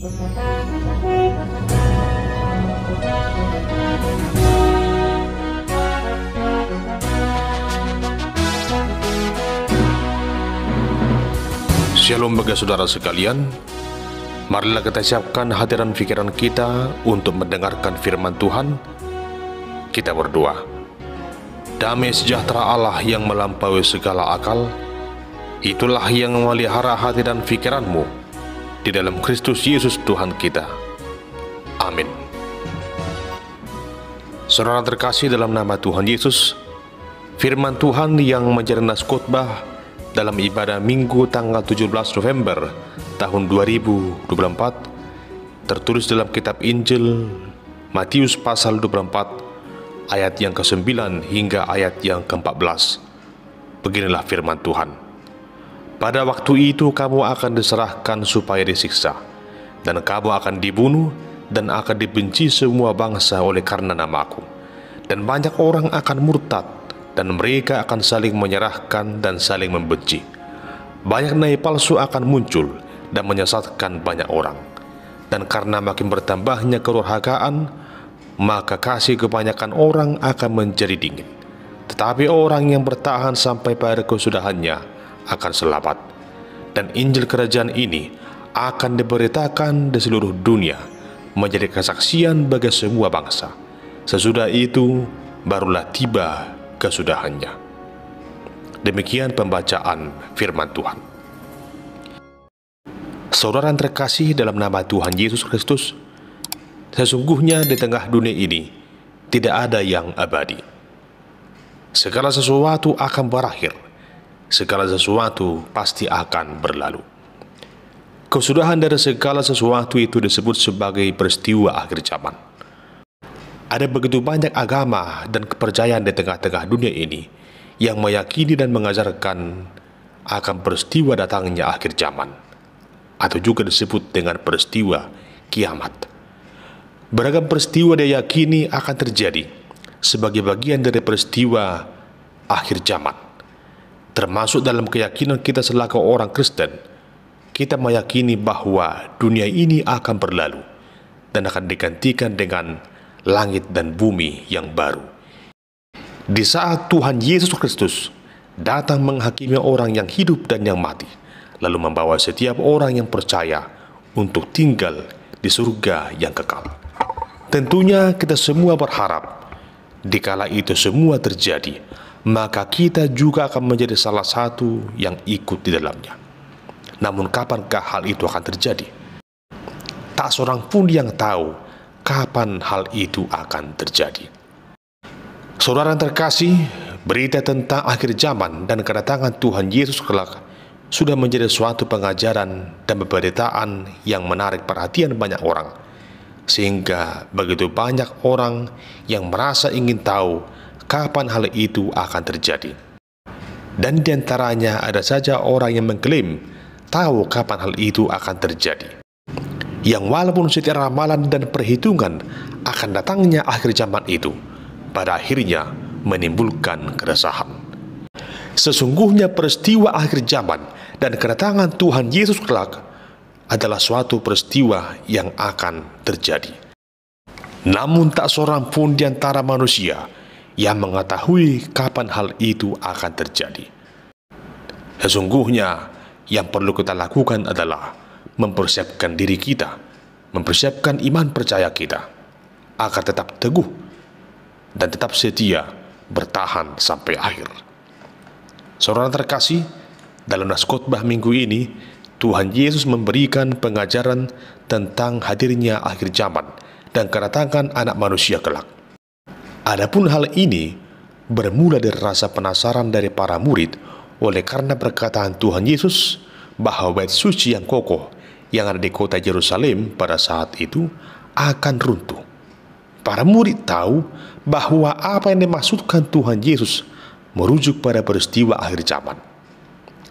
Shalom bagi saudara sekalian. Marilah kita siapkan hati dan pikiran kita untuk mendengarkan firman Tuhan. Kita berdoa. Damai sejahtera Allah yang melampaui segala akal, itulah yang memelihara hati dan pikiranmu di dalam Kristus Yesus Tuhan kita. Amin. Saudara terkasih dalam nama Tuhan Yesus, firman Tuhan yang menjadi nas khotbah dalam ibadah Minggu tanggal 17 November tahun 2024 tertulis dalam kitab Injil Matius pasal 24 ayat yang ke-9 hingga ayat yang ke-14. Beginilah firman Tuhan. Pada waktu itu kamu akan diserahkan supaya disiksa, dan kamu akan dibunuh dan akan dibenci semua bangsa oleh karena namaku, dan banyak orang akan murtad, dan mereka akan saling menyerahkan dan saling membenci. Banyak nabi palsu akan muncul dan menyesatkan banyak orang. Dan karena makin bertambahnya kedurhakaan, maka kasih kebanyakan orang akan menjadi dingin. Tetapi orang yang bertahan sampai pada kesudahannya akan selamat. Dan Injil kerajaan ini akan diberitakan di seluruh dunia menjadi kesaksian bagi semua bangsa. Sesudah itu barulah tiba kesudahannya. Demikian pembacaan firman Tuhan. Saudara yang terkasih dalam nama Tuhan Yesus Kristus, sesungguhnya di tengah dunia ini tidak ada yang abadi. Segala sesuatu akan berakhir. Segala sesuatu pasti akan berlalu. Kesudahan dari segala sesuatu itu disebut sebagai peristiwa akhir zaman. Ada begitu banyak agama dan kepercayaan di tengah-tengah dunia ini yang meyakini dan mengajarkan akan peristiwa datangnya akhir zaman, atau juga disebut dengan peristiwa kiamat. Beragam peristiwa diyakini akan terjadi sebagai bagian dari peristiwa akhir zaman. Termasuk dalam keyakinan kita selaku orang Kristen, kita meyakini bahwa dunia ini akan berlalu dan akan digantikan dengan langit dan bumi yang baru. Di saat Tuhan Yesus Kristus datang menghakimi orang yang hidup dan yang mati, lalu membawa setiap orang yang percaya untuk tinggal di surga yang kekal. Tentunya kita semua berharap dikala itu semua terjadi, maka kita juga akan menjadi salah satu yang ikut di dalamnya. Namun kapankah hal itu akan terjadi? Tak seorang pun yang tahu kapan hal itu akan terjadi. Saudara yang terkasih, berita tentang akhir zaman dan kedatangan Tuhan Yesus kelak sudah menjadi suatu pengajaran dan pemberitaan yang menarik perhatian banyak orang, sehingga begitu banyak orang yang merasa ingin tahu kapan hal itu akan terjadi. Dan diantaranya ada saja orang yang mengklaim tahu kapan hal itu akan terjadi, yang walaupun secara ramalan dan perhitungan akan datangnya akhir zaman itu, pada akhirnya menimbulkan keresahan. Sesungguhnya peristiwa akhir zaman dan kedatangan Tuhan Yesus kelak adalah suatu peristiwa yang akan terjadi. Namun tak seorang pun di antara manusia yang mengetahui kapan hal itu akan terjadi. Sesungguhnya yang perlu kita lakukan adalah mempersiapkan diri kita, mempersiapkan iman percaya kita, agar tetap teguh dan tetap setia bertahan sampai akhir. Saudara terkasih, dalam nas khotbah minggu ini, Tuhan Yesus memberikan pengajaran tentang hadirnya akhir zaman dan kedatangan anak manusia kelak. Adapun hal ini bermula dari rasa penasaran dari para murid oleh karena perkataan Tuhan Yesus bahwa bait suci yang kokoh yang ada di kota Yerusalem pada saat itu akan runtuh. Para murid tahu bahwa apa yang dimaksudkan Tuhan Yesus merujuk pada peristiwa akhir zaman.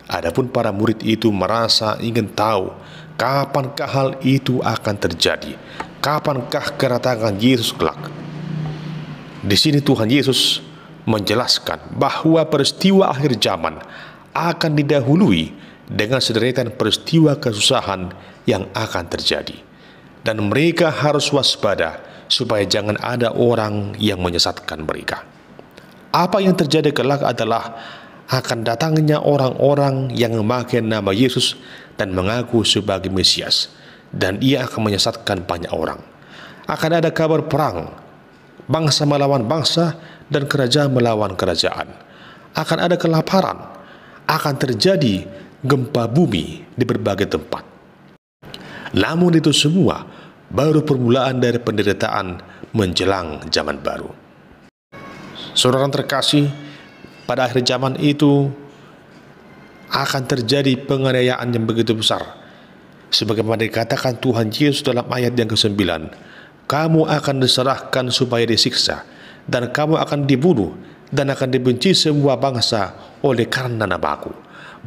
Adapun para murid itu merasa ingin tahu kapankah hal itu akan terjadi, kapankah kedatangan Yesus kelak. Di sini Tuhan Yesus menjelaskan bahwa peristiwa akhir zaman akan didahului dengan sederetan peristiwa kesusahan yang akan terjadi. dan mereka harus waspada supaya jangan ada orang yang menyesatkan mereka. Apa yang terjadi kelak adalah akan datangnya orang-orang yang memakai nama Yesus dan mengaku sebagai Mesias, dan ia akan menyesatkan banyak orang. Akan ada kabar perang, bangsa melawan bangsa dan kerajaan melawan kerajaan. Akan ada kelaparan, akan terjadi gempa bumi di berbagai tempat. Namun itu semua baru permulaan dari penderitaan menjelang zaman baru. Saudara terkasih, pada akhir zaman itu akan terjadi penganiayaan yang begitu besar. Sebagaimana dikatakan Tuhan Yesus dalam ayat yang ke-9, kamu akan diserahkan supaya disiksa, dan kamu akan dibunuh, dan akan dibenci semua bangsa oleh karena namaku.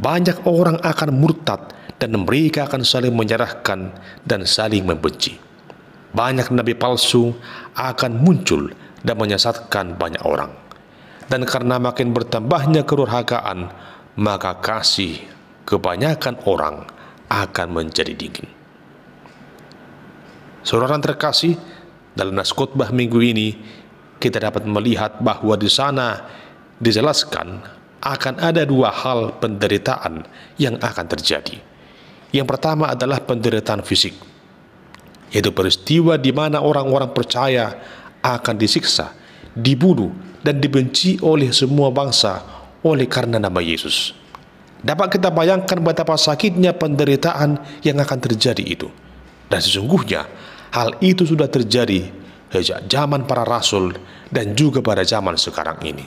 Banyak orang akan murtad, dan mereka akan saling menyerahkan dan saling membenci. Banyak nabi palsu akan muncul dan menyesatkan banyak orang. Dan karena makin bertambahnya kedurhakaan, maka kasih kebanyakan orang akan menjadi dingin. Saudara terkasih, dalam nas khotbah minggu ini kita dapat melihat bahwa di sana dijelaskan akan ada dua hal penderitaan yang akan terjadi. Yang pertama adalah penderitaan fisik, yaitu peristiwa di mana orang-orang percaya akan disiksa, dibunuh, dan dibenci oleh semua bangsa oleh karena nama Yesus. Dapat kita bayangkan betapa sakitnya penderitaan yang akan terjadi itu. Dan sesungguhnya hal itu sudah terjadi sejak zaman para rasul dan juga pada zaman sekarang ini.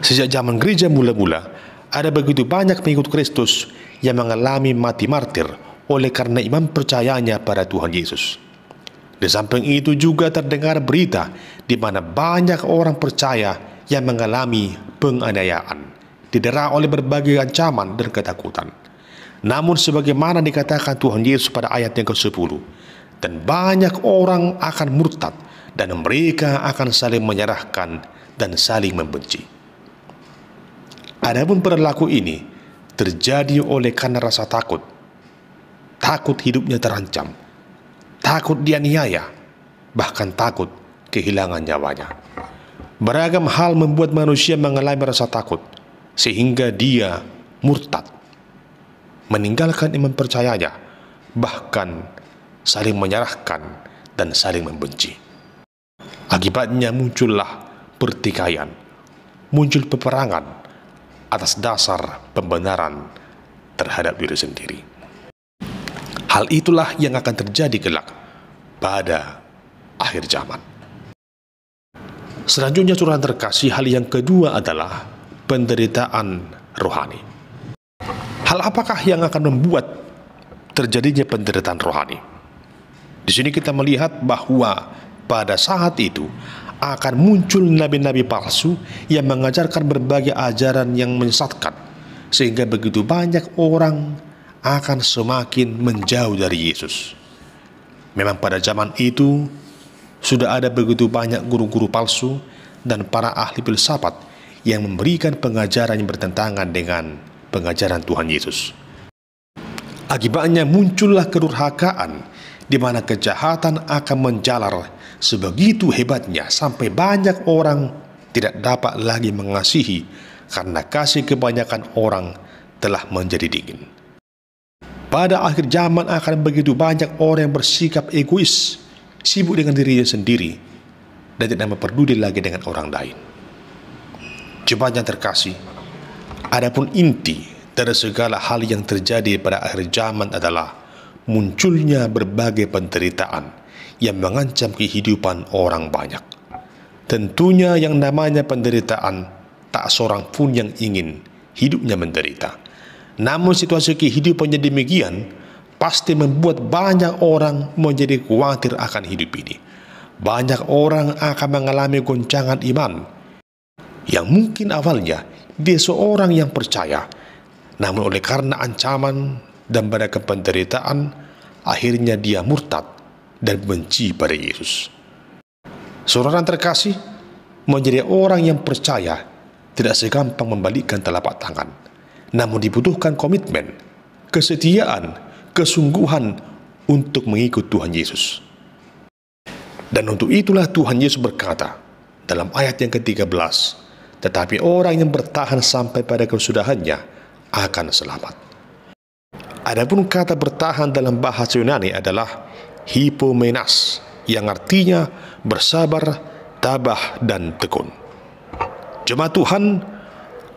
Sejak zaman gereja mula-mula, ada begitu banyak pengikut Kristus yang mengalami mati martir oleh karena iman percayanya pada Tuhan Yesus. Di samping itu juga terdengar berita di mana banyak orang percaya yang mengalami penganiayaan, didera oleh berbagai ancaman dan ketakutan. Namun sebagaimana dikatakan Tuhan Yesus pada ayat yang ke-10, dan banyak orang akan murtad, dan mereka akan saling menyerahkan dan saling membenci. Adapun perilaku ini terjadi oleh karena rasa takut. Takut hidupnya terancam, takut dianiaya, bahkan takut kehilangan nyawanya. Beragam hal membuat manusia mengalami rasa takut, sehingga dia murtad, meninggalkan iman percayanya, bahkan saling menyerahkan dan saling membenci. Akibatnya muncullah pertikaian, muncul peperangan atas dasar pembenaran terhadap diri sendiri. Hal itulah yang akan terjadi kelak pada akhir zaman. Selanjutnya saudara terkasih, hal yang kedua adalah penderitaan rohani. Hal apakah yang akan membuat terjadinya penderitaan rohani? Di sini kita melihat bahwa pada saat itu akan muncul nabi-nabi palsu yang mengajarkan berbagai ajaran yang menyesatkan, sehingga begitu banyak orang akan semakin menjauh dari Yesus. Memang pada zaman itu sudah ada begitu banyak guru-guru palsu dan para ahli filsafat yang memberikan pengajaran yang bertentangan dengan pengajaran Tuhan Yesus. Akibatnya muncullah kedurhakaan, di mana kejahatan akan menjalar sebegitu hebatnya sampai banyak orang tidak dapat lagi mengasihi karena kasih kebanyakan orang telah menjadi dingin. Pada akhir zaman akan begitu banyak orang yang bersikap egois, sibuk dengan dirinya sendiri, dan tidak memperduli lagi dengan orang lain. Jemaat yang terkasih, adapun inti dari segala hal yang terjadi pada akhir zaman adalah munculnya berbagai penderitaan yang mengancam kehidupan orang banyak. Tentunya yang namanya penderitaan, tak seorang pun yang ingin hidupnya menderita. Namun situasi kehidupannya demikian, pasti membuat banyak orang menjadi khawatir akan hidup ini. Banyak orang akan mengalami goncangan iman, yang mungkin awalnya dia seorang yang percaya, namun oleh karena ancaman dan beragam penderitaan, akhirnya dia murtad dan benci pada Yesus. Saudara terkasih, menjadi orang yang percaya tidak segampang membalikkan telapak tangan, namun dibutuhkan komitmen, kesetiaan, kesungguhan untuk mengikut Tuhan Yesus. Dan untuk itulah Tuhan Yesus berkata dalam ayat yang ke-13, tetapi orang yang bertahan sampai pada kesudahannya akan selamat. Adapun kata bertahan dalam bahasa Yunani adalah hipomenas, yang artinya bersabar, tabah, dan tekun. Jemaat Tuhan,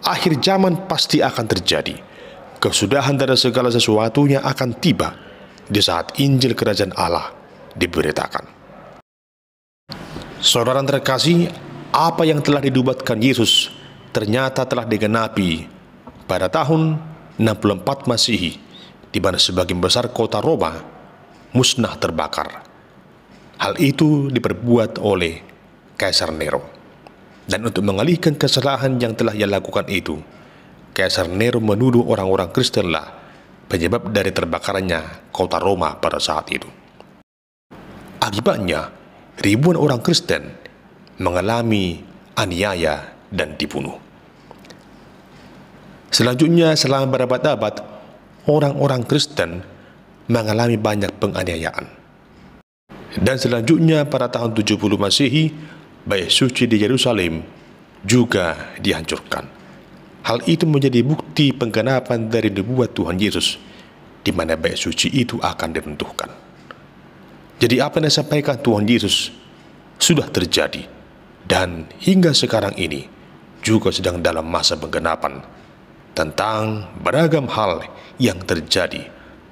akhir zaman pasti akan terjadi. Kesudahan dari segala sesuatunya akan tiba di saat Injil Kerajaan Allah diberitakan. Saudara terkasih, apa yang telah dinubuatkan Yesus ternyata telah digenapi pada tahun 64 Masehi, di mana sebagian besar kota Roma musnah terbakar. Hal itu diperbuat oleh Kaisar Nero. Dan untuk mengalihkan kesalahan yang telah ia lakukan itu, Kaisar Nero menuduh orang-orang Kristen lah penyebab dari terbakarannya kota Roma pada saat itu. Akibatnya, ribuan orang Kristen mengalami aniaya dan dibunuh. Selanjutnya, selama berabad-abad, orang-orang Kristen mengalami banyak penganiayaan. Dan selanjutnya pada tahun 70 Masehi, bait suci di Yerusalem juga dihancurkan. Hal itu menjadi bukti penggenapan dari nubuat Tuhan Yesus, di mana bait suci itu akan diruntuhkan. Jadi apa yang disampaikan Tuhan Yesus sudah terjadi, dan hingga sekarang ini juga sedang dalam masa penggenapan tentang beragam hal yang terjadi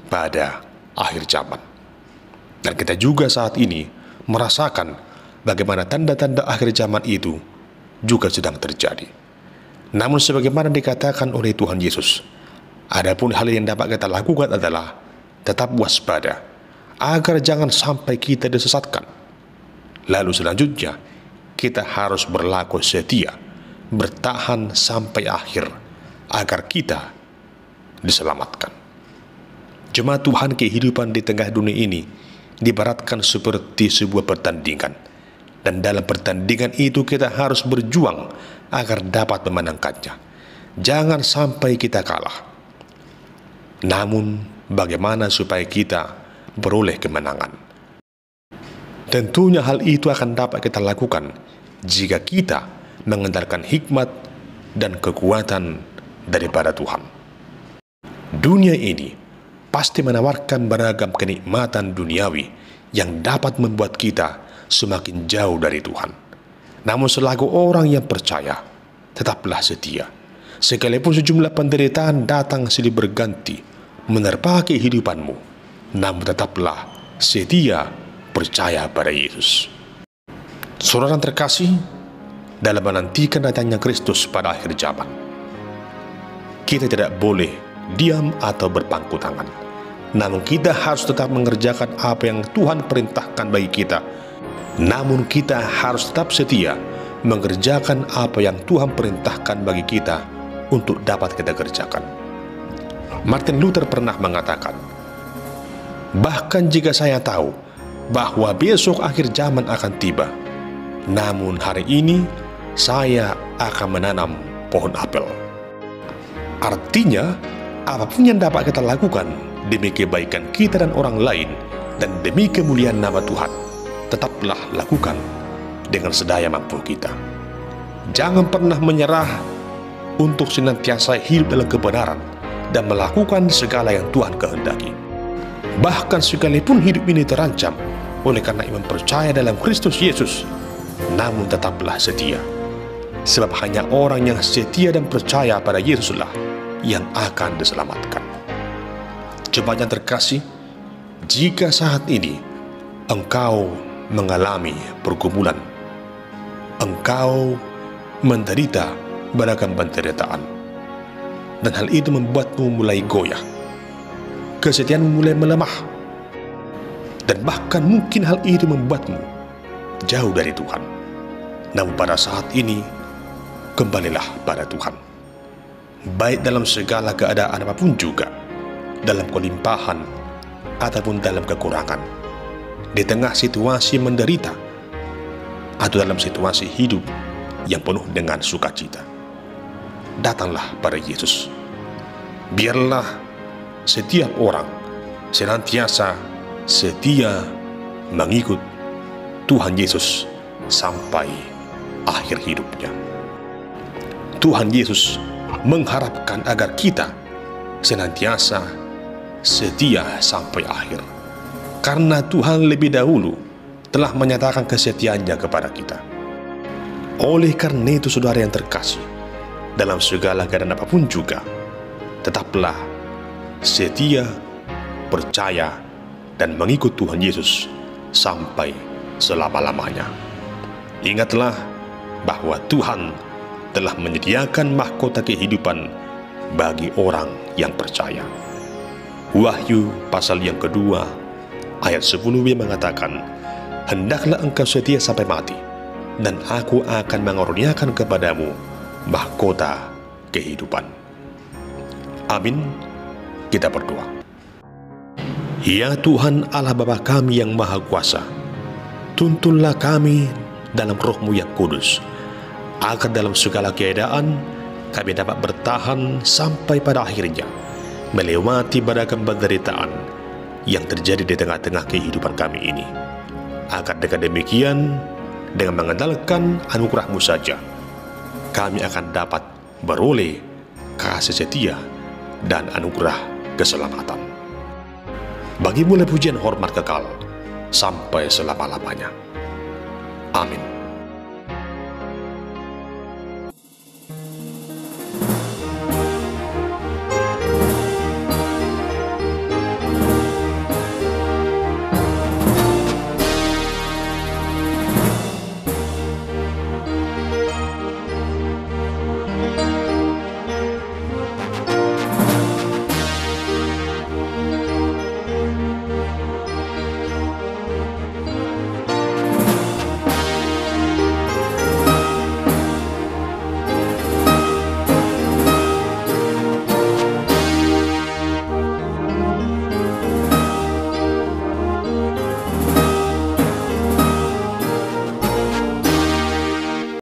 pada akhir zaman. Dan kita juga saat ini merasakan bagaimana tanda-tanda akhir zaman itu juga sedang terjadi. Namun sebagaimana dikatakan oleh Tuhan Yesus, adapun hal yang dapat kita lakukan adalah tetap waspada, agar jangan sampai kita disesatkan. Lalu selanjutnya, kita harus berlaku setia, bertahan sampai akhir, agar kita diselamatkan. Jemaat Tuhan, kehidupan di tengah dunia ini diibaratkan seperti sebuah pertandingan. Dan dalam pertandingan itu kita harus berjuang agar dapat memenangkannya. Jangan sampai kita kalah. Namun, bagaimana supaya kita beroleh kemenangan? Tentunya hal itu akan dapat kita lakukan jika kita mengandalkan hikmat dan kekuatan daripada Tuhan. Dunia ini pasti menawarkan beragam kenikmatan duniawi yang dapat membuat kita semakin jauh dari Tuhan. Namun selaku orang yang percaya, tetaplah setia. Sekalipun sejumlah penderitaan datang silih berganti menerpa kehidupanmu, namun tetaplah setia percaya pada Yesus. Saudara terkasih, dalam menantikan datangnya Kristus pada akhir zaman, kita tidak boleh diam atau berpangku tangan. Namun kita harus tetap mengerjakan apa yang Tuhan perintahkan bagi kita. Namun kita harus tetap setia mengerjakan apa yang Tuhan perintahkan bagi kita untuk dapat kita kerjakan. Martin Luther pernah mengatakan, bahkan jika saya tahu bahwa besok akhir zaman akan tiba, namun hari ini saya akan menanam pohon apel. Artinya, apapun yang dapat kita lakukan demi kebaikan kita dan orang lain dan demi kemuliaan nama Tuhan, tetaplah lakukan dengan sedaya mampu kita. Jangan pernah menyerah untuk senantiasa hidup dalam kebenaran dan melakukan segala yang Tuhan kehendaki. Bahkan sekalipun hidup ini terancam oleh karena iman percaya dalam Kristus Yesus, namun tetaplah setia. Sebab hanya orang yang setia dan percaya pada Yesuslah yang akan diselamatkan. Jemaat yang terkasih, jika saat ini engkau mengalami pergumulan, engkau menderita beragam penderitaan, dan hal itu membuatmu mulai goyah, kesetiaanmu mulai melemah, dan bahkan mungkin hal itu membuatmu jauh dari Tuhan. Namun pada saat ini, kembalilah pada Tuhan. Baik dalam segala keadaan apapun juga, dalam kelimpahan ataupun dalam kekurangan, di tengah situasi menderita atau dalam situasi hidup yang penuh dengan sukacita, datanglah pada Yesus. Biarlah setiap orang senantiasa setia mengikut Tuhan Yesus sampai akhir hidupnya. Tuhan Yesus mengharapkan agar kita senantiasa setia sampai akhir, karena Tuhan lebih dahulu telah menyatakan kesetiaannya kepada kita. Oleh karena itu, saudara yang terkasih, dalam segala keadaan apapun juga, tetaplah setia, percaya, dan mengikut Tuhan Yesus sampai selama-lamanya. Ingatlah bahwa Tuhan telah menyediakan mahkota kehidupan bagi orang yang percaya. Wahyu pasal yang kedua ayat 10b mengatakan, "Hendaklah engkau setia sampai mati, dan aku akan mengaruniakan kepadamu mahkota kehidupan." Amin. Kita berdoa. Ya Tuhan Allah Bapa kami yang Maha Kuasa, tuntunlah kami dalam Roh-Mu yang kudus, agar dalam segala keadaan kami dapat bertahan sampai pada akhirnya, melewati beragam penderitaan yang terjadi di tengah-tengah kehidupan kami ini. Agar dengan demikian, dengan mengandalkan anugerah-Mu saja, kami akan dapat beroleh kasih setia dan anugerah keselamatan. Bagi-Mu pujian hormat kekal sampai selama-lamanya. Amin.